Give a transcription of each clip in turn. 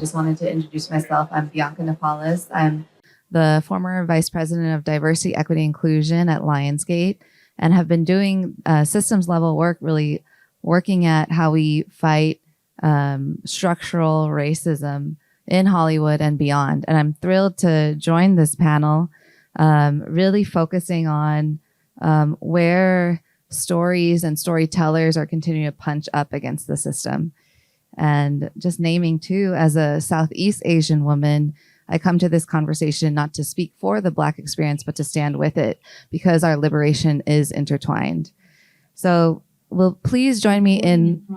just wanted to introduce myself. I'm Bianca Nepales. I'm the former Vice President of Diversity, Equity, Inclusion at Lionsgate, and have been doing systems level work, really working at how we fight structural racism in Hollywood and beyond. And I'm thrilled to join this panel, really focusing on where stories and storytellers are continuing to punch up against the system. And just naming too, as a Southeast Asian woman, I come to this conversation not to speak for the Black experience, but to stand with it because our liberation is intertwined. So will please join me in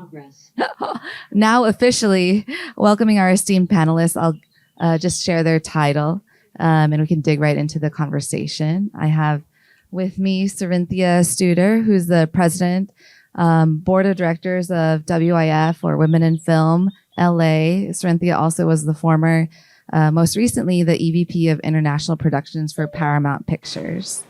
now officially welcoming our esteemed panelists. I'll just share their title and we can dig right into the conversation. I have with me Syrinthia Studer, who's the president, board of directors of WIF, or Women in Film LA. Syrinthia also was the former, most recently, the EVP of International Productions for Paramount Pictures.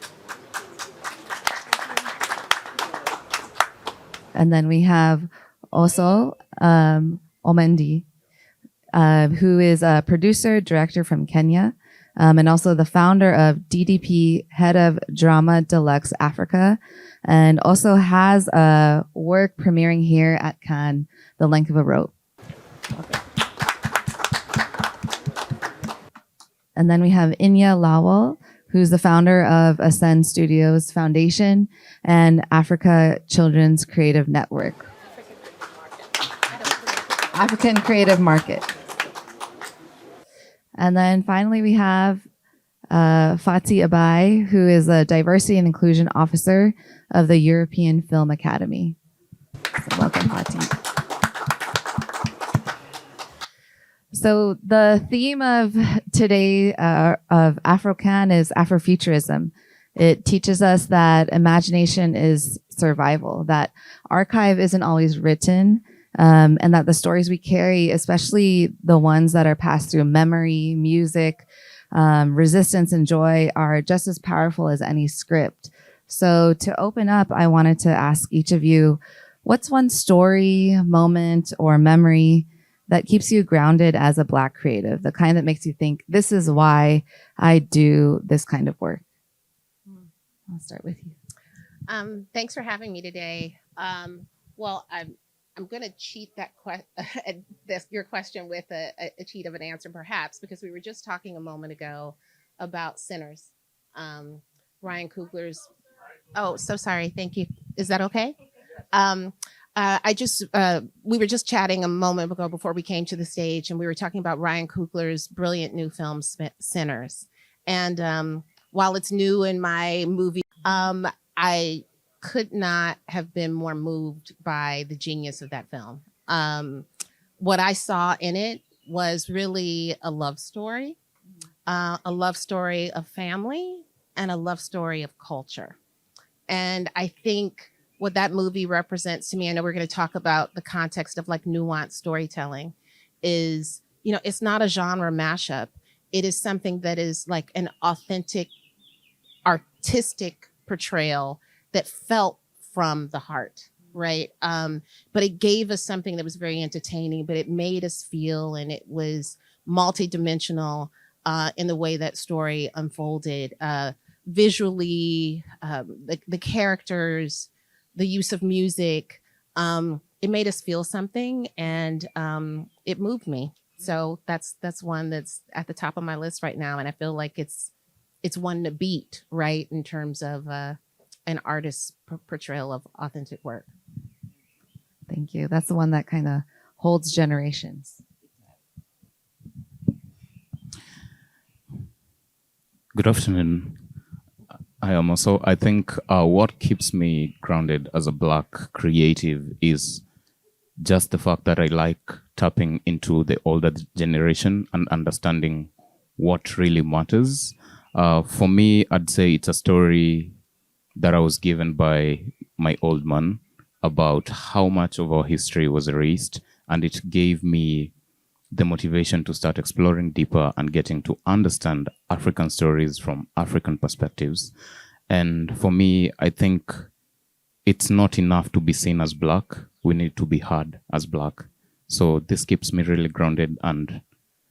And then we have also Omendi, who is a producer, director from Kenya, and also the founder of DDP, head of Drama Deluxe Africa, and also has a work premiering here at Cannes, The Length of a Rope. Okay. And then we have Inya Lawal, who's the founder of Ascend Studios Foundation and Africa Children's Creative Network. African Creative Market. And then finally, we have Fatih Abay, who is a Diversity and Inclusion Officer of the European Film Academy. So welcome, Fatih. So the theme of today of AfroCannes is Afrofuturism. It teaches us that imagination is survival, that archive isn't always written, and that the stories we carry, especially the ones that are passed through memory, music, resistance, and joy, are just as powerful as any script. So to open up, I wanted to ask each of you, what's one story, moment, or memory that keeps you grounded as a Black creative, the kind that makes you think, this is why I do this kind of work? I'll start with you. Thanks for having me today. Well, I'm going to cheat that your question with a cheat of an answer, perhaps, because we were just talking a moment ago about Sinners. Ryan Coogler's. Oh, so sorry. Thank you. Is that okay? We were just chatting a moment ago before we came to the stage, and we were talking about Ryan Coogler's brilliant new film, Sinners. And while it's new in my movie, I could not have been more moved by the genius of that film. What I saw in it was really a love story of family, and a love story of culture. And I think what that movie represents to me, I know we're going to talk about the context of like nuanced storytelling, is, it's not a genre mashup. It is something that is like an authentic, artistic portrayal that felt from the heart, right? But it gave us something that was very entertaining, but it made us feel, and it was multidimensional in the way that story unfolded. Visually, the characters, the use of music, it made us feel something, and it moved me. So that's one that's at the top of my list right now, and I feel like it's one to beat, right, in terms of an artist's portrayal of authentic work. Thank you. That's the one that kind of holds generations. Good afternoon. I think what keeps me grounded as a Black creative is just the fact that I like tapping into the older generation and understanding what really matters. For me, I'd say it's a story that I was given by my old man about how much of our history was erased, and it gave me the motivation to start exploring deeper and getting to understand African stories from African perspectives. And for me, I think it's not enough to be seen as Black. We need to be heard as Black. So this keeps me really grounded, and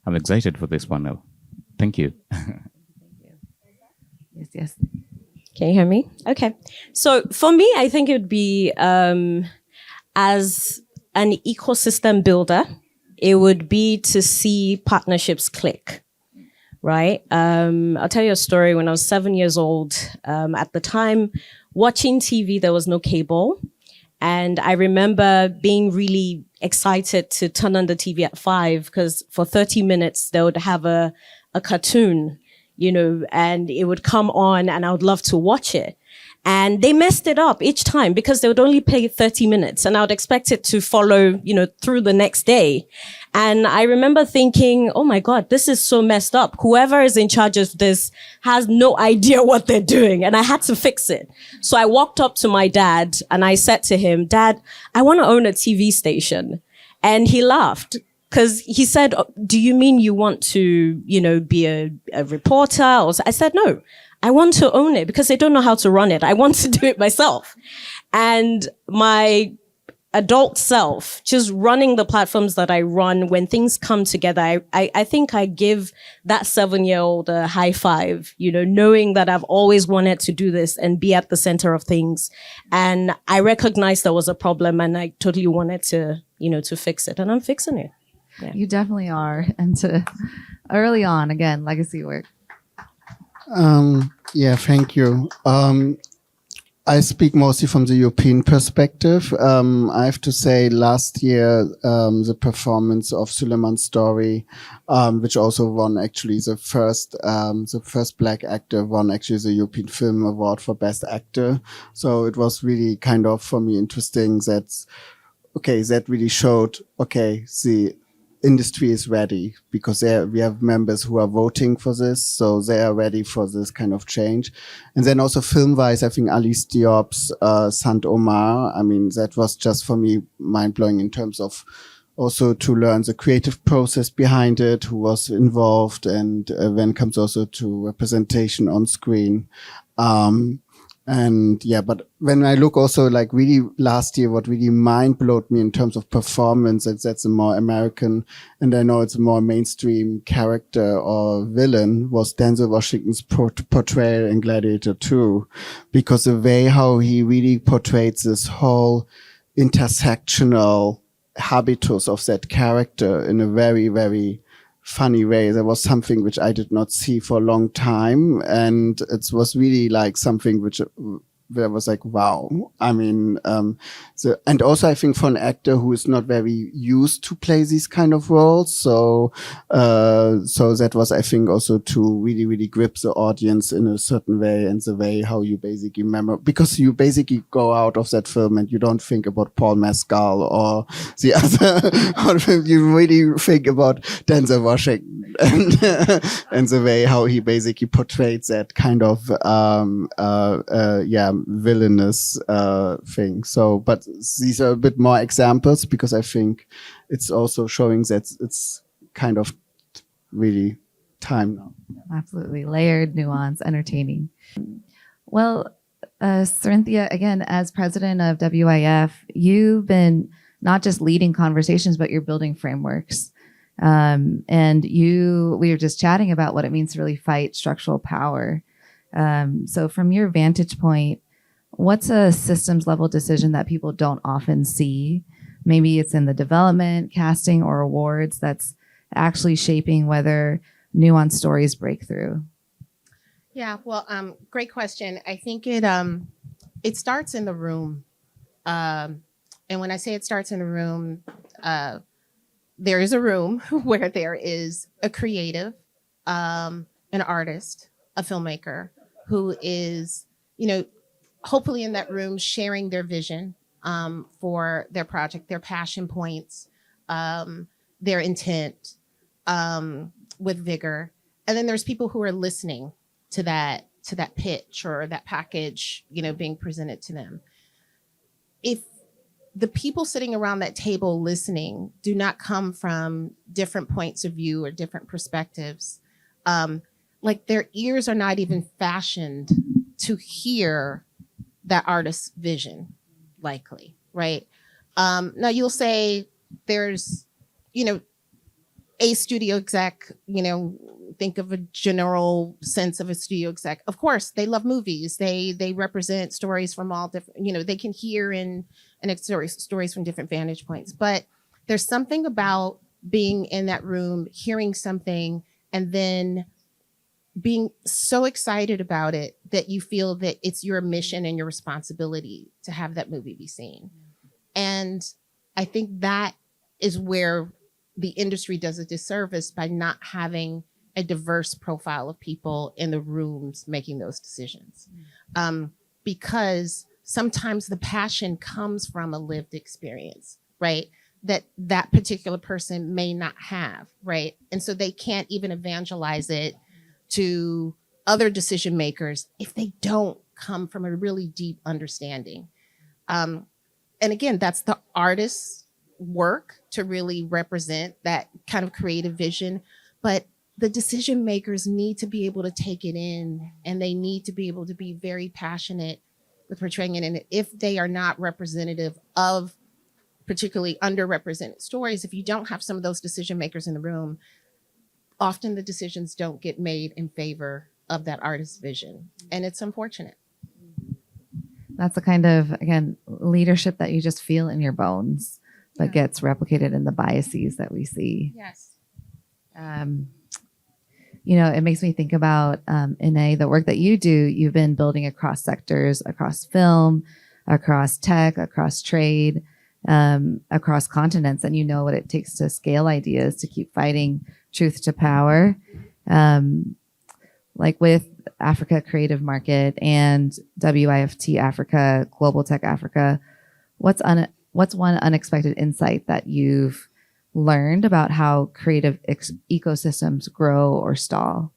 I'm excited for this panel. Thank you. Yes, yes. Can you hear me? Okay. So for me, I think it would be as an ecosystem builder, it would be to see partnerships click. Right? I'll tell you a story. When I was 7 years old, at the time, watching TV, there was no cable. And I remember being really excited to turn on the TV at 5 because for 30 minutes, they would have a cartoon, and it would come on and I would love to watch it. And they messed it up each time because they would only play 30 minutes and I would expect it to follow, through the next day. And I remember thinking, oh my God, this is so messed up. Whoever is in charge of this has no idea what they're doing. And I had to fix it. So I walked up to my dad and I said to him, Dad, I want to own a TV station. And he laughed. Because he said, do you mean you want to, be a reporter? I said, no, I want to own it because I don't know how to run it. I want to do it myself. And my adult self, just running the platforms that I run, when things come together, I think I give that 7-year-old a high five, knowing that I've always wanted to do this and be at the center of things. And I recognized there was a problem and I totally wanted to, to fix it. And I'm fixing it. Yeah. You definitely are. And to early on, again, legacy work. Yeah, thank you. I speak mostly from the European perspective. I have to say last year, the performance of Suleiman's Story, which also won actually the first black actor won actually the European Film Award for Best Actor. So it was really kind of for me interesting that really showed, the industry is ready because we have members who are voting for this, so they are ready for this kind of change. And then also film-wise, I think Alice Diop's Sant Omar, that was just for me mind-blowing in terms of also to learn the creative process behind it, who was involved, and when it comes also to representation on screen. But when I look also really last year, what really mind blowed me in terms of performance, that's a more American, and I know it's a more mainstream character or villain, was Denzel Washington's portrayal in Gladiator 2, because the way how he really portrayed this whole intersectional habitus of that character in a very, very funny way. There was something which I did not see for a long time. And it was really something which where I was wow. And also I think for an actor who is not very used to play these kind of roles. So that was, I think, also to really, really grip the audience in a certain way, and the way how you basically remember, because you basically go out of that film and you don't think about Paul Mescal or the other, you really think about Denzel Washington and the way how he basically portrayed that kind of, villainous thing. So, but these are a bit more examples because I think it's also showing that it's kind of really time now. Absolutely. Layered, nuance, entertaining. Well, Syrinthia, again, as president of WIF, you've been not just leading conversations, but you're building frameworks. And we were just chatting about what it means to really fight structural power. So from your vantage point, what's a systems level decision that people don't often see? Maybe it's in the development, casting, or awards that's actually shaping whether nuanced stories break through. Yeah, well, great question. I think it starts in the room. And when I say it starts in the room, there is a room where there is a creative, an artist, a filmmaker who is, hopefully in that room sharing their vision for their project, their passion points, their intent with vigor. And then there's people who are listening to that pitch or that package, being presented to them. If the people sitting around that table listening do not come from different points of view or different perspectives, their ears are not even fashioned to hear that artist's vision, likely, right? Now you'll say there's, a studio exec, think of a general sense of a studio exec. Of course, they love movies. They represent stories from all different, they can hear and stories from different vantage points. But there's something about being in that room, hearing something, and then being so excited about it that you feel that it's your mission and your responsibility to have that movie be seen. And I think that is where the industry does a disservice by not having a diverse profile of people in the rooms making those decisions. Because sometimes the passion comes from a lived experience, right? That particular person may not have, right? And so they can't even evangelize it to other decision makers if they don't come from a really deep understanding. And again, that's the artist's work to really represent that kind of creative vision. But the decision makers need to be able to take it in, and they need to be able to be very passionate with portraying it. And if they are not representative of particularly underrepresented stories, if you don't have some of those decision makers in the room, often the decisions don't get made in favor of that artist's vision. And it's unfortunate. That's the kind of, again, leadership that you just feel in your bones, but gets replicated in the biases that we see. Yes. It makes me think about, Inya, the work that you do. You've been building across sectors, across film, across tech, across trade, across continents, and you know what it takes to scale ideas, to keep fighting truth to power. Like with Africa Creative Market and WIFT Africa, Global Tech Africa, what's one unexpected insight that you've learned about how creative ecosystems grow or stall?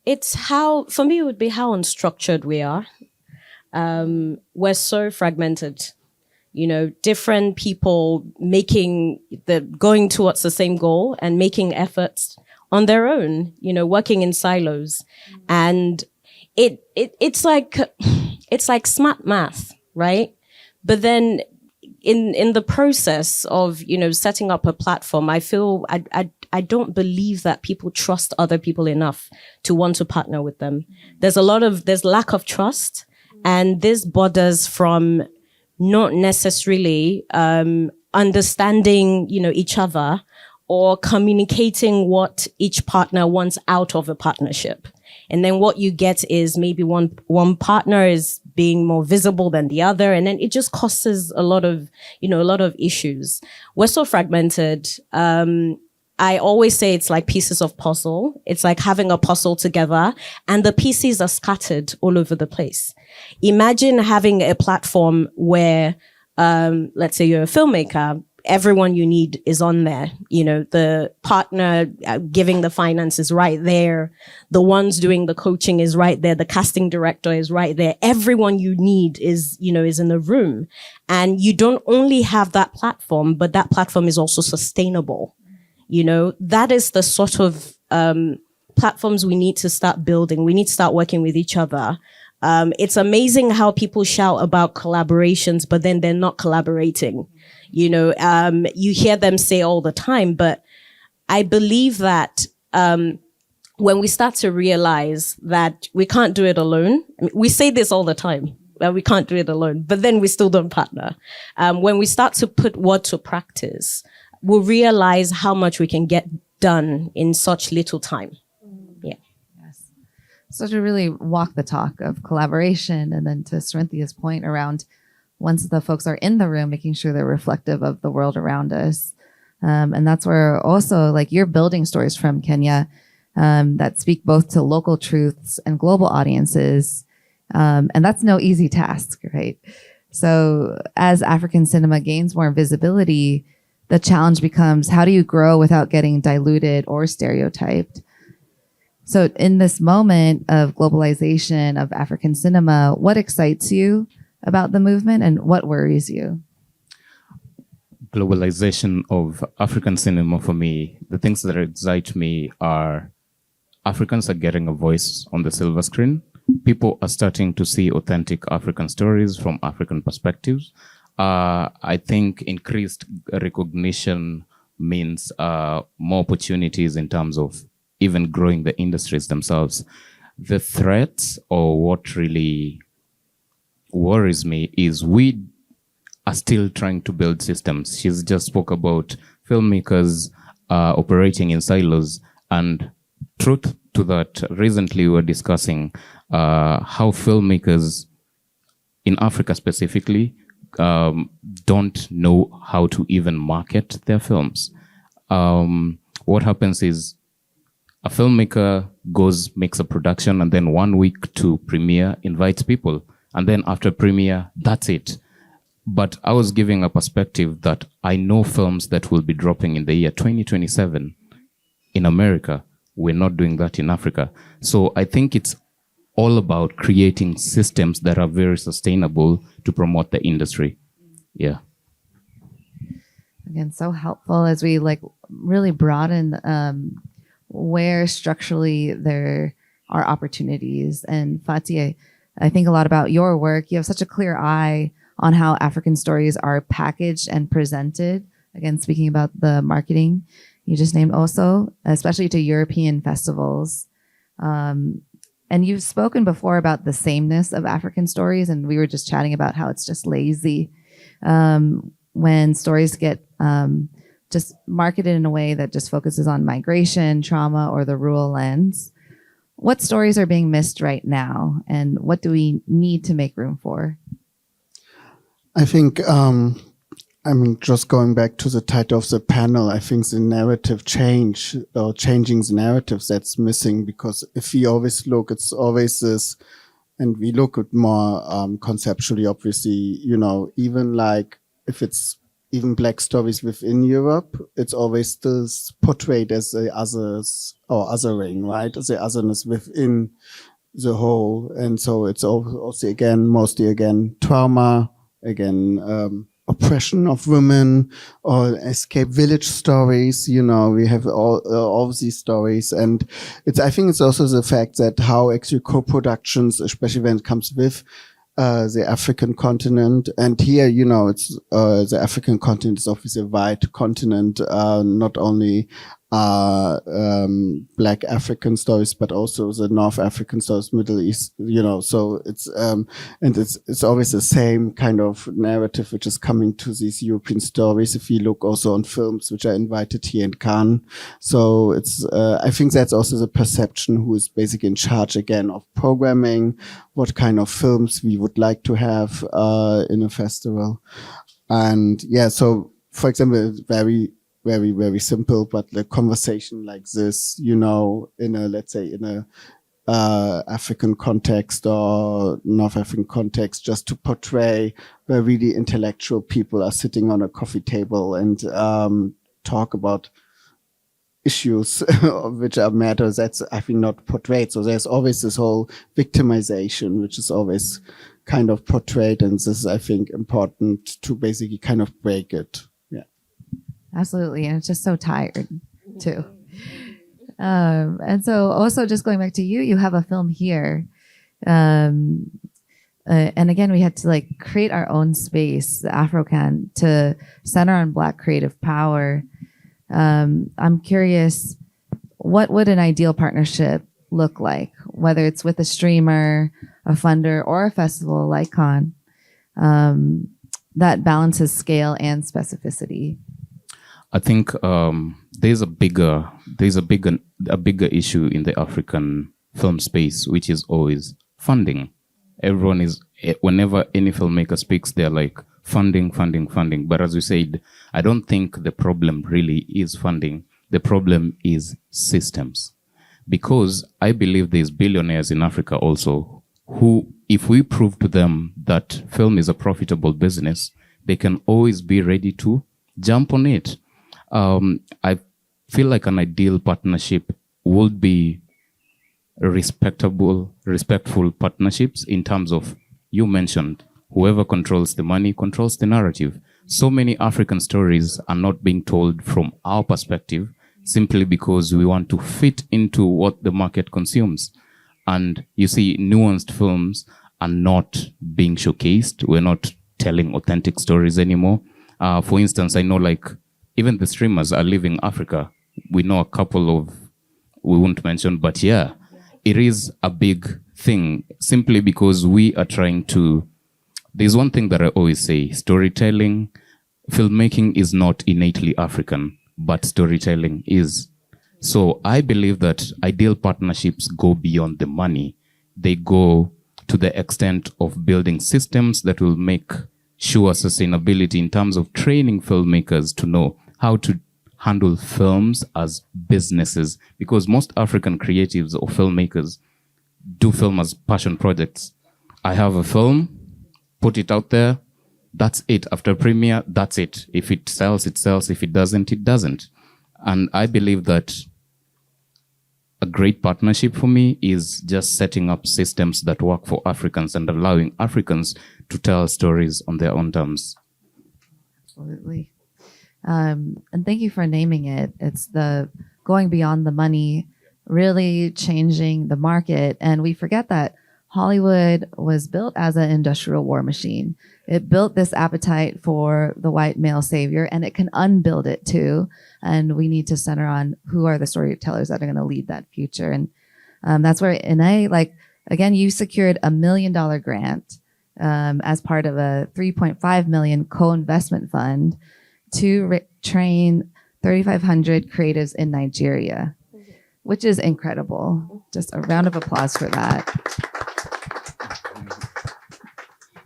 It's for me, it would be how unstructured we are. We're so fragmented. Different people going towards the same goal and making efforts on their own, working in silos. And it's like smart math, right? But then in the process of, setting up a platform, I feel I don't believe that people trust other people enough to want to partner with them. There's lack of trust, and this borders from not necessarily understanding, each other or communicating what each partner wants out of a partnership. And then what you get is maybe one partner is being more visible than the other. And then it just causes a lot of issues. We're so fragmented. I always say it's like pieces of puzzle. It's like having a puzzle together and the pieces are scattered all over the place. Imagine having a platform where, let's say you're a filmmaker, everyone you need is on there. The partner giving the finance is right there. The ones doing the coaching is right there. The casting director is right there. Everyone you need is in the room. And you don't only have that platform, but that platform is also sustainable. That is the sort of platforms we need to start building. We need to start working with each other. It's amazing how people shout about collaborations, but then they're not collaborating. You hear them say all the time, but I believe that when we start to realize that we can't do it alone, we say this all the time, that we can't do it alone, but then we still don't partner. When we start to put word to practice, we'll realize how much we can get done in such little time. Yeah. Yes. So to really walk the talk of collaboration, and then to Syrinthia's point around once the folks are in the room, making sure they're reflective of the world around us. And that's where also you're building stories from Kenya that speak both to local truths and global audiences. And that's no easy task, right? So as African cinema gains more visibility, the challenge becomes, how do you grow without getting diluted or stereotyped? So in this moment of globalization of African cinema, what excites you about the movement and what worries you? Globalization of African cinema, for me, the things that excite me are Africans are getting a voice on the silver screen. People are starting to see authentic African stories from African perspectives. I think increased recognition means more opportunities in terms of even growing the industries themselves. The threats, or what really worries me, is we are still trying to build systems. She's just spoke about filmmakers operating in silos, and truth to that, recently we were discussing how filmmakers in Africa specifically don't know how to even market their films. What happens is a filmmaker goes, makes a production, and then 1 week to premiere, invites people. And then after premiere, that's it. But I was giving a perspective that I know films that will be dropping in the year 2027 in America. We're not doing that in Africa. So I think it's all about creating systems that are very sustainable to promote the industry. Yeah. Again, so helpful as we like really broaden where structurally there are opportunities. And Fatih, I think a lot about your work. You have such a clear eye on how African stories are packaged and presented. Again, speaking about the marketing, you just named Osoo, especially to European festivals. And you've spoken before about the sameness of African stories, and we were just chatting about how it's just lazy when stories get just marketed in a way that just focuses on migration, trauma, or the rural lens. What stories are being missed right now, and what do we need to make room for? I think, just going back to the title of the panel, I think the narrative change, or changing the narratives, that's missing, because if we always look, it's always this, and we look at more conceptually, obviously, even like if it's even Black stories within Europe, it's always still portrayed as the others, or othering, right? As the otherness within the whole. And so it's also, mostly trauma, oppression of women, or escape village stories. We have all of these stories. And I think it's also the fact that how actually co-productions, especially when it comes with the African continent. And here, it's the African continent is obviously a wide continent, not only Black African stories, but also the North African stories, Middle East, so it's and it's always the same kind of narrative which is coming to these European stories. If you look also on films which are invited here in Cannes, so it's I think that's also the perception who is basically in charge again of programming, what kind of films we would like to have in a festival. And yeah, so for example, very, very simple, but the conversation like this, in a, let's say, in a African context or North African context, just to portray where really intellectual people are sitting on a coffee table and talk about issues which are matters, that's, I think, not portrayed. So there's always this whole victimization, which is always kind of portrayed, and this is, I think, important to basically kind of break it. Absolutely. And it's just so tired too. And so also just going back to you have a film here. And again, we had to like create our own space, the AfroCannes, to center on Black creative power. I'm curious, what would an ideal partnership look like, whether it's with a streamer, a funder, or a festival like Cannes, that balances scale and specificity? I think there's a bigger issue in the African film space, which is always funding. Everyone is, whenever any filmmaker speaks, they're like funding. But as we said, I don't think the problem really is funding. The problem is systems, because I believe there's billionaires in Africa also who, if we prove to them that film is a profitable business, they can always be ready to jump on it. I feel like an ideal partnership would be respectful partnerships in terms of, you mentioned, whoever controls the money controls the narrative. So many African stories are not being told from our perspective simply because we want to fit into what the market consumes. And you see, nuanced films are not being showcased. We're not telling authentic stories anymore. For instance, I know like even the streamers are leaving Africa. We know a couple of, we won't mention, but yeah, it is a big thing simply because we are trying to, there's one thing that I always say, storytelling, filmmaking is not innately African, but storytelling is. So I believe that ideal partnerships go beyond the money. They go to the extent of building systems that will make sure sustainability in terms of training filmmakers to know how to handle films as businesses, because most African creatives or filmmakers do film as passion projects. I have a film, put it out there, that's it. After premiere, that's it. If it sells, it sells. If it doesn't, it doesn't. And I believe that a great partnership for me is just setting up systems that work for Africans and allowing Africans to tell stories on their own terms. Absolutely. And thank you for naming it. It's the going beyond the money, really changing the market. And we forget that Hollywood was built as an industrial war machine. It built this appetite for the white male savior, and it can unbuild it too. And we need to center on who are the storytellers that are going to lead that future. And that's where Inya, like, again, you secured $1 million grant as part of a 3.5 million co-investment fund to train 3,500 creatives in Nigeria, which is incredible. Just a round of applause for that.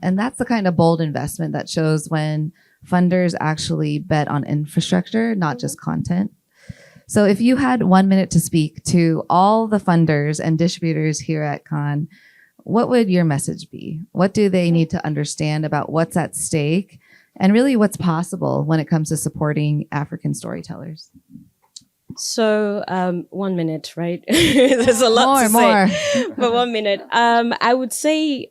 And that's the kind of bold investment that shows when funders actually bet on infrastructure, not just content. So if you had 1 minute to speak to all the funders and distributors here at Cannes, what would your message be? What do they need to understand about what's at stake and really what's possible when it comes to supporting African storytellers? So 1 minute, right? There's a lot to say. But 1 minute. I would say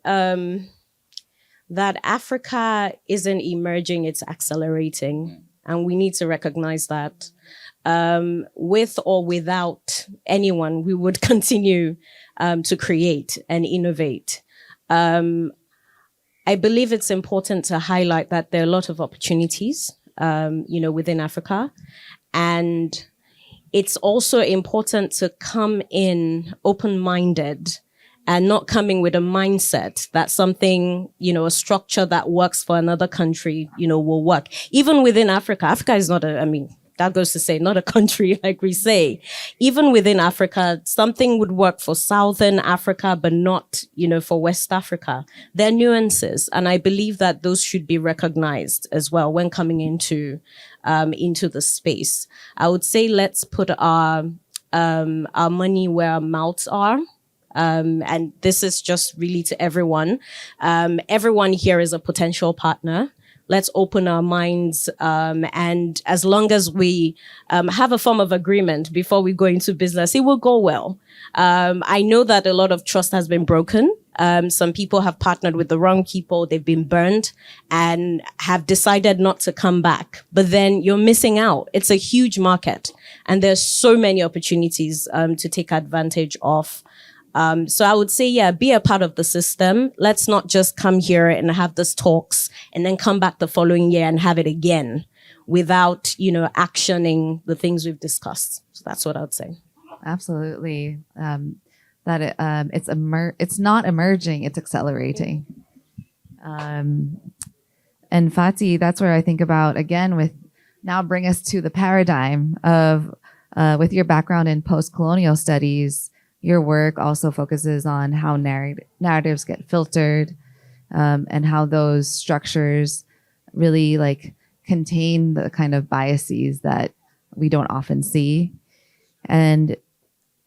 that Africa isn't emerging, it's accelerating. And we need to recognize that. With or without anyone, we would continue to create and innovate. I believe it's important to highlight that there are a lot of opportunities, within Africa. And it's also important to come in open-minded and not coming with a mindset that something, a structure that works for another country, will work. Even within Africa, Africa is not that goes to say not a country like we say. Even within Africa, something would work for Southern Africa, but not, for West Africa. There are nuances. And I believe that those should be recognized as well when coming into the space. I would say let's put our money where our mouths are. And this is just really to everyone. Everyone here is a potential partner. Let's open our minds. And as long as we have a form of agreement before we go into business, it will go well. I know that a lot of trust has been broken. Some people have partnered with the wrong people. They've been burned and have decided not to come back. But then you're missing out. It's a huge market. And there's so many opportunities to take advantage of. So I would say, be a part of the system. Let's not just come here and have these talks and then come back the following year and have it again without, actioning the things we've discussed. So that's what I would say. Absolutely. It's not emerging, it's accelerating. And Fatih, that's where I think about, again, bring us to the paradigm of, with your background in post-colonial studies, your work also focuses on how narratives get filtered, and how those structures really contain the kind of biases that we don't often see. And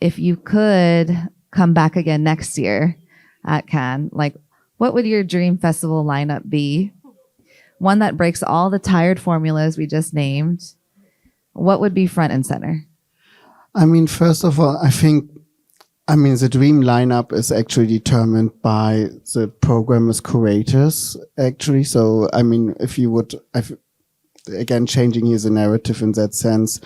if you could come back again next year at Cannes, what would your dream festival lineup be? One that breaks all the tired formulas we just named. What would be front and center? First of all, the dream lineup is actually determined by the programmer's curators, actually. So, if you would, again, changing here the narrative in that sense,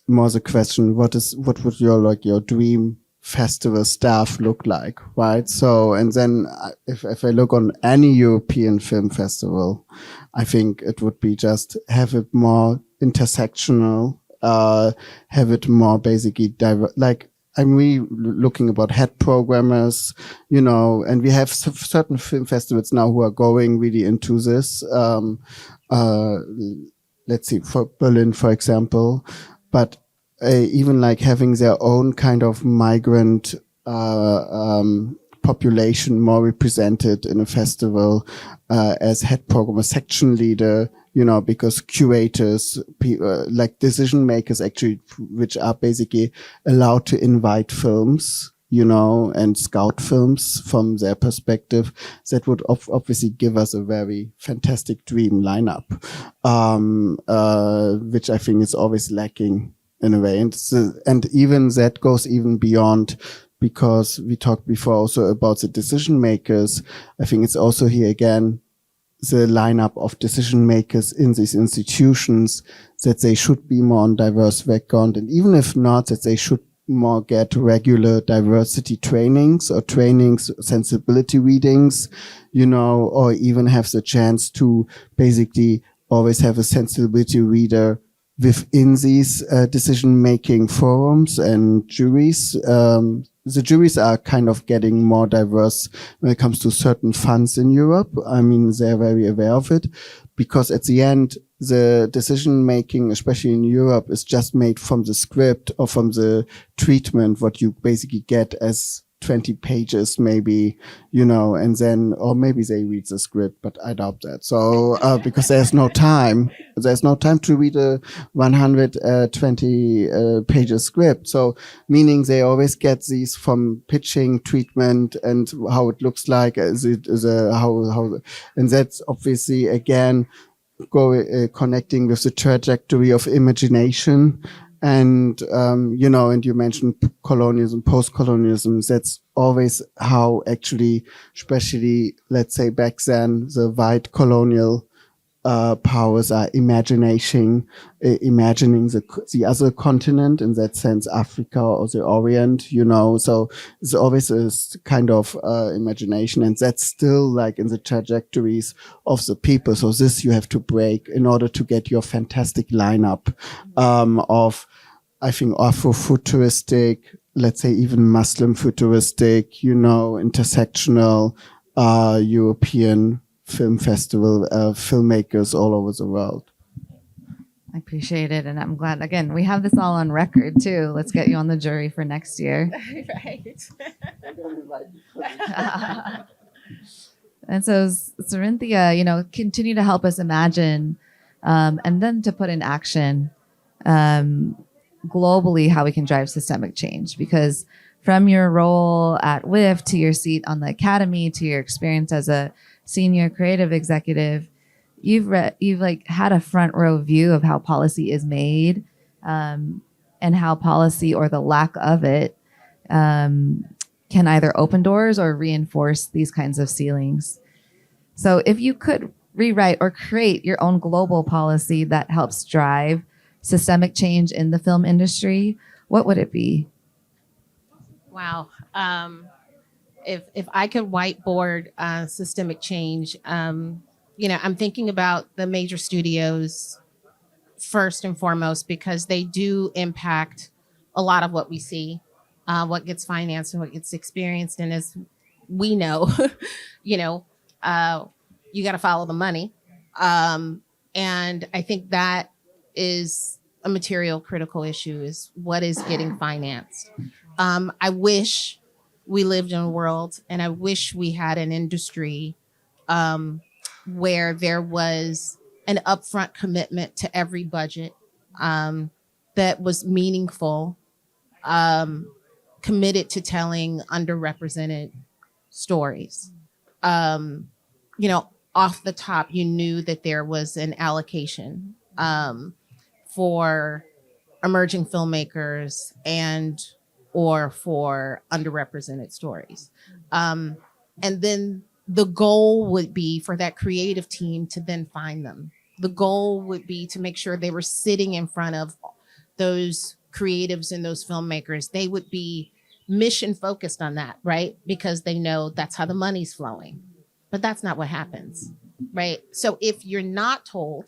more the question, what would your dream festival staff look like, right? So, and then if I look on any European film festival, I think it would be just have it more intersectional, have it more basically like I'm really looking about head programmers, you know, and we have certain film festivals now who are going really into this. Let's see, for Berlin, for example, but even like having their own kind of migrant population more represented in a festival as head programmer, section leader, you know, because curators, like decision makers actually, which are basically allowed to invite films, you know, and scout films from their perspective, that would obviously give us a very fantastic dream lineup, which I think is always lacking in a way. And even that goes even beyond, because we talked before also about the decision makers. I think it's also here again, the lineup of decision makers in these institutions, that they should be more on diverse background, and even if not, that they should more get regular diversity trainings or trainings, sensibility readings, you know, or even have the chance to basically always have a sensibility reader within these decision-making forums and juries. The juries are kind of getting more diverse when it comes to certain funds in Europe. I mean, they're very aware of it, because at the end, the decision making, especially in Europe, is just made from the script or from the treatment, what you basically get as 20 pages maybe, you know, and then, or maybe they read the script, but I doubt that. So, because there's no time to read a 120 pages script. So, meaning they always get these from pitching, treatment, and how it looks like, and that's obviously again, connecting with the trajectory of imagination. And, you know, and you mentioned colonialism, post-colonialism. That's always how actually, especially, let's say back then, the white colonial powers are imagining the other continent, in that sense, Africa or the Orient, you know. So it's always a kind of imagination, and that's still like in the trajectories of the people. So this you have to break in order to get your fantastic lineup of, I think, Afrofuturistic, let's say even Muslim futuristic, you know, intersectional, European film festival, filmmakers all over the world. I appreciate it. And I'm glad, again, we have this all on record too. Let's get you on the jury for next year. Right. And so Syrinthia, you know, continue to help us imagine and then to put in action globally how we can drive systemic change. Because from your role at WIF to your seat on the Academy to your experience as a senior creative executive, you've like had a front row view of how policy is made, and how policy or the lack of it can either open doors or reinforce these kinds of ceilings. So if you could rewrite or create your own global policy that helps drive systemic change in the film industry, what would it be? Wow. If I could whiteboard systemic change, you know, I'm thinking about the major studios first and foremost, because they do impact a lot of what we see, what gets financed and what gets experienced. And as we know, you know, you got to follow the money. And I think that is a material critical issue, is what is getting financed. I wish we lived in a world, and I wish we had an industry where there was an upfront commitment to every budget that was meaningful, committed to telling underrepresented stories. You know, off the top, you knew that there was an allocation for emerging filmmakers and or for underrepresented stories. And then the goal would be for that creative team to then find them. The goal would be to make sure they were sitting in front of those creatives and those filmmakers. They would be mission focused on that, right? Because they know that's how the money's flowing. But that's not what happens, right? So if you're not told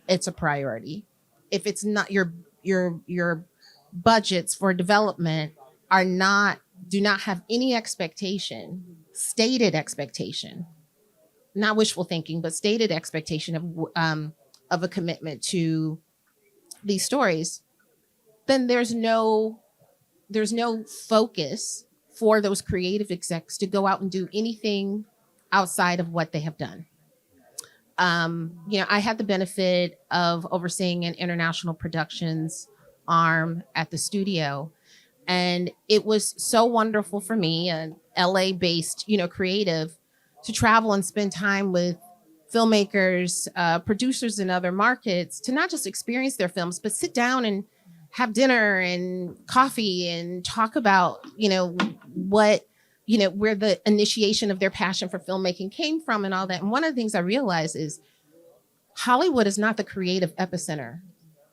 it's a priority, if it's not your budgets for development do not have any stated expectation, not wishful thinking, but stated expectation of a commitment to these stories, then there's no focus for those creative execs to go out and do anything outside of what they have done. I had the benefit of overseeing an international productions arm at the studio, and it was so wonderful for me, an LA-based, creative, to travel and spend time with filmmakers, producers in other markets, to not just experience their films, but sit down and have dinner and coffee and talk about, where the initiation of their passion for filmmaking came from and all that. And one of the things I realized is Hollywood is not the creative epicenter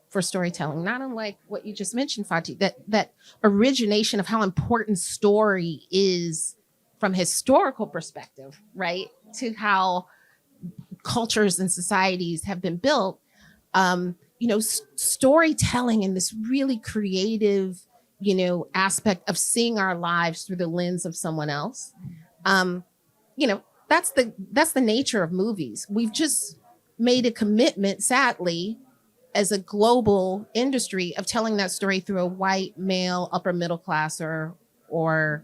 for storytelling, not unlike what you just mentioned, Fatih, that origination of how important story is from historical perspective, right? To how cultures and societies have been built. Storytelling and this really creative, aspect of seeing our lives through the lens of someone else. That's the nature of movies. We've just made a commitment, sadly, as a global industry, of telling that story through a white male upper middle class or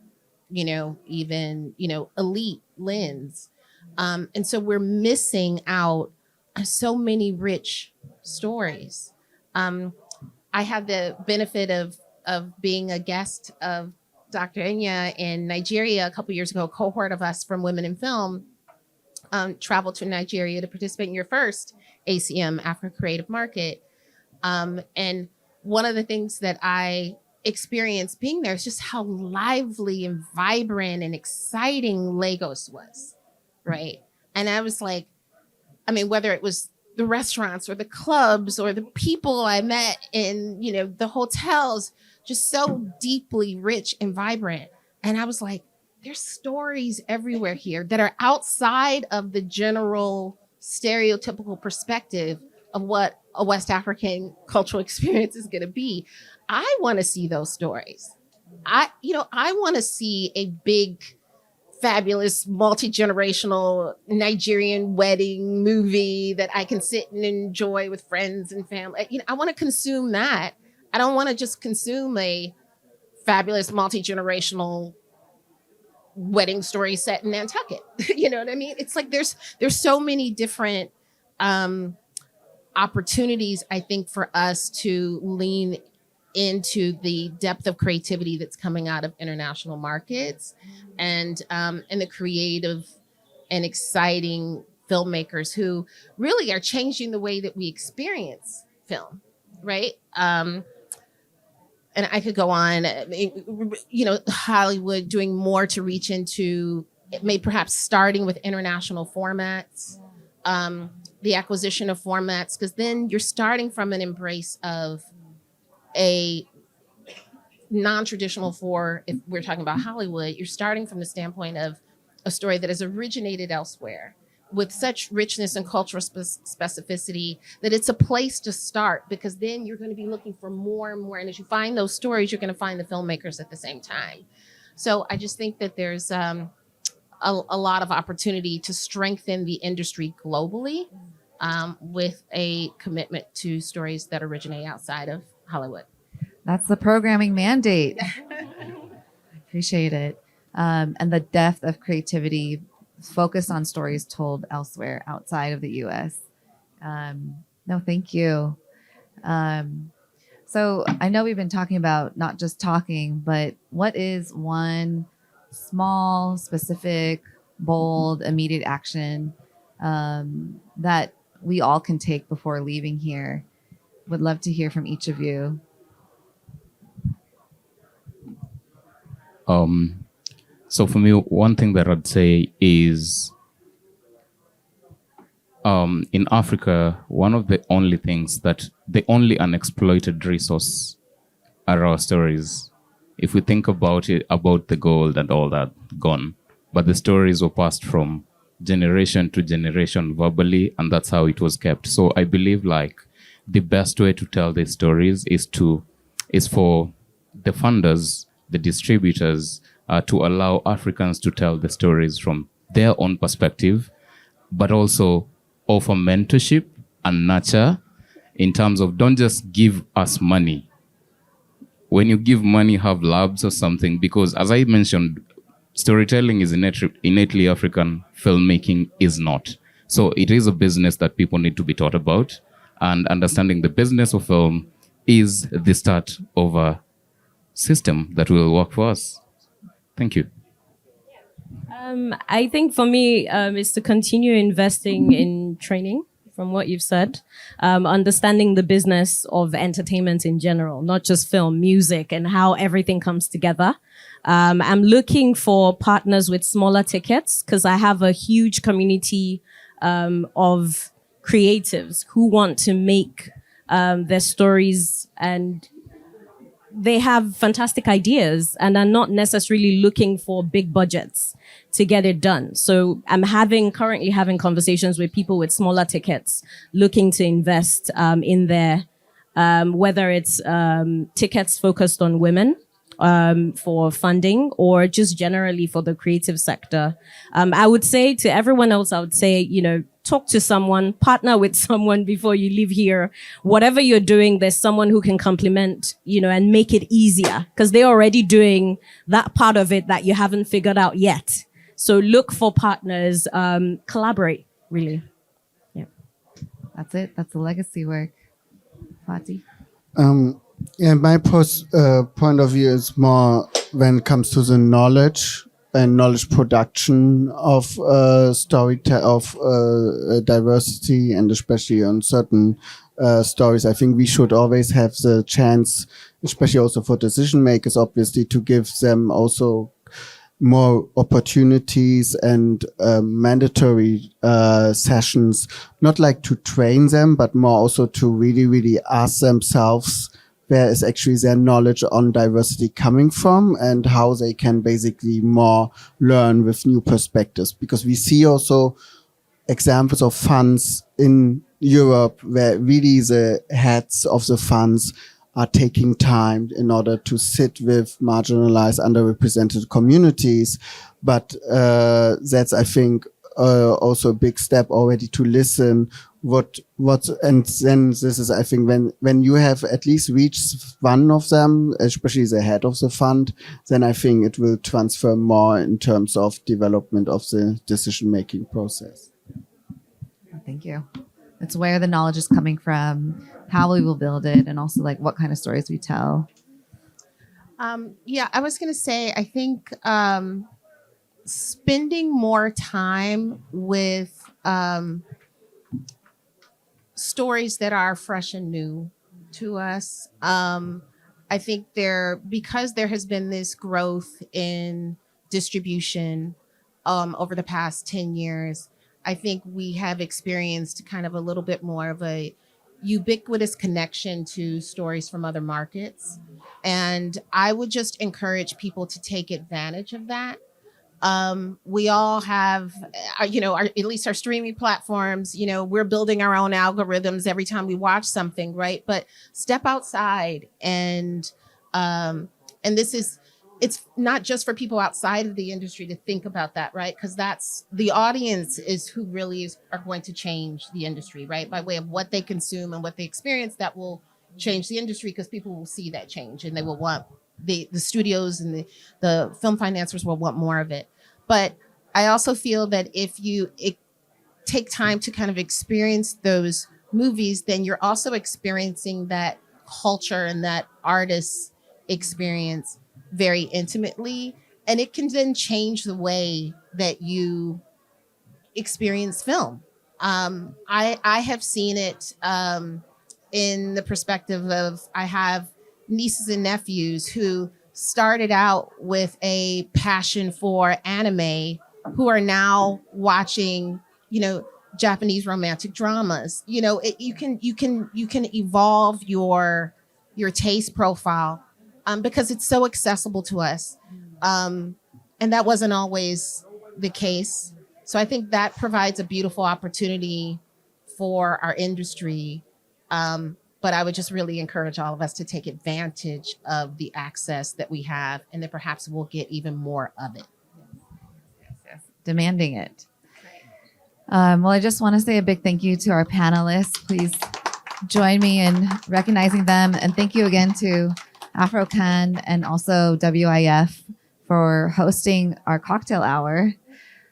even elite lens. And so we're missing out on so many rich stories. I had the benefit of being a guest of Dr. Inya in Nigeria a couple years ago. A cohort of us from Women in Film traveled to Nigeria to participate in your first ACM, Africa Creative Market. And one of the things that I experienced being there is just how lively and vibrant and exciting Lagos was, right? And I was like, whether it was the restaurants or the clubs or the people I met in, the hotels, just so deeply rich and vibrant. And I was like, there's stories everywhere here that are outside of the general stereotypical perspective of what a West African cultural experience is going to be. I want to see those stories. I want to see a big, fabulous, multi-generational Nigerian wedding movie that I can sit and enjoy with friends and family. I want to consume that. I don't want to just consume a fabulous, multi-generational wedding story set in Nantucket. You know what I mean? It's like there's so many different opportunities, I think, for us to lean into the depth of creativity that's coming out of international markets, and the creative and exciting filmmakers who really are changing the way that we experience film, right? And I could go on, Hollywood doing more to reach into, perhaps starting with international formats, the acquisition of formats, because then you're starting from an embrace of a non-traditional, if we're talking about Hollywood, you're starting from the standpoint of a story that has originated elsewhere with such richness and cultural specificity that it's a place to start, because then you're going to be looking for more and more. And as you find those stories, you're going to find the filmmakers at the same time. So I just think that there's a lot of opportunity to strengthen the industry globally, with a commitment to stories that originate outside of Hollywood. That's the programming mandate. I appreciate it. And the depth of creativity focused on stories told elsewhere outside of the US. No, thank you. So I know we've been talking about not just talking, but what is one small, specific, bold, immediate action that we all can take before leaving here? Would love to hear from each of you. So for me, one thing that I'd say is, in Africa, one of the only things the only unexploited resource are our stories. If we think about it, about the gold and all that, gone. But the stories were passed from generation to generation verbally, and that's how it was kept. So I believe the best way to tell these stories is for the funders, the distributors, to allow Africans to tell the stories from their own perspective, but also offer mentorship and nurture in terms of don't just give us money. When you give money, have labs or something, because as I mentioned, storytelling is innately African, filmmaking is not. So it is a business that people need to be taught about, and understanding the business of film is the start of a system that will work for us. Thank you. I think for me, is to continue investing in training from what you've said, understanding the business of entertainment in general, not just film, music, and how everything comes together. I'm looking for partners with smaller tickets because I have a huge community of creatives who want to make their stories, and they have fantastic ideas and are not necessarily looking for big budgets to get it done. So I'm currently having conversations with people with smaller tickets looking to invest in their, whether it's tickets focused on women for funding or just generally for the creative sector. I would say to everyone else, I would say, talk to someone, partner with someone before you leave here. Whatever you're doing, there's someone who can complement, and make it easier because they're already doing that part of it that you haven't figured out yet. So look for partners, collaborate, really. Yeah. That's it. That's the legacy work. Fatih? Yeah, my point of view is more when it comes to the knowledge and knowledge production of diversity, and especially on certain stories. I think we should always have the chance, especially also for decision makers, obviously, to give them also more opportunities and mandatory sessions, not like to train them, but more also to really, really ask themselves where is actually their knowledge on diversity coming from and how they can basically more learn with new perspectives. Because we see also examples of funds in Europe where really the heads of the funds are taking time in order to sit with marginalized, underrepresented communities. But that's, I think, also a big step already to listen and then this is, I think, when you have at least reached one of them, especially the head of the fund, then I think it will transfer more in terms of development of the decision-making process. Thank you. It's where the knowledge is coming from, how we will build it, and also like what kind of stories we tell. Yeah, I was going to say, I think spending more time with stories that are fresh and new to us. I think because there has been this growth in distribution over the past 10 years, I think we have experienced kind of a little bit more of a ubiquitous connection to stories from other markets. And I would just encourage people to take advantage of that. We all have, at least our streaming platforms, we're building our own algorithms every time we watch something, right? But step outside and it's not just for people outside of the industry to think about that, right? Because that's the audience is who really are going to change the industry, right? By way of what they consume and what they experience, that will change the industry because people will see that change and they will want the studios and the film financiers will want more of it. But I also feel that if you take time to kind of experience those movies, then you're also experiencing that culture and that artist's experience very intimately. And it can then change the way that you experience film. I have seen it in the perspective of I have nieces and nephews who started out with a passion for anime who are now watching, Japanese romantic dramas. You can evolve your taste profile because it's so accessible to us. And that wasn't always the case. So I think that provides a beautiful opportunity for our industry But I would just really encourage all of us to take advantage of the access that we have, and then perhaps we'll get even more of it. Yes. Demanding it. Well, I just want to say a big thank you to our panelists. Please join me in recognizing them. And thank you again to AfroCannes and also WIF for hosting our cocktail hour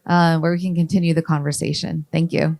where we can continue the conversation. Thank you.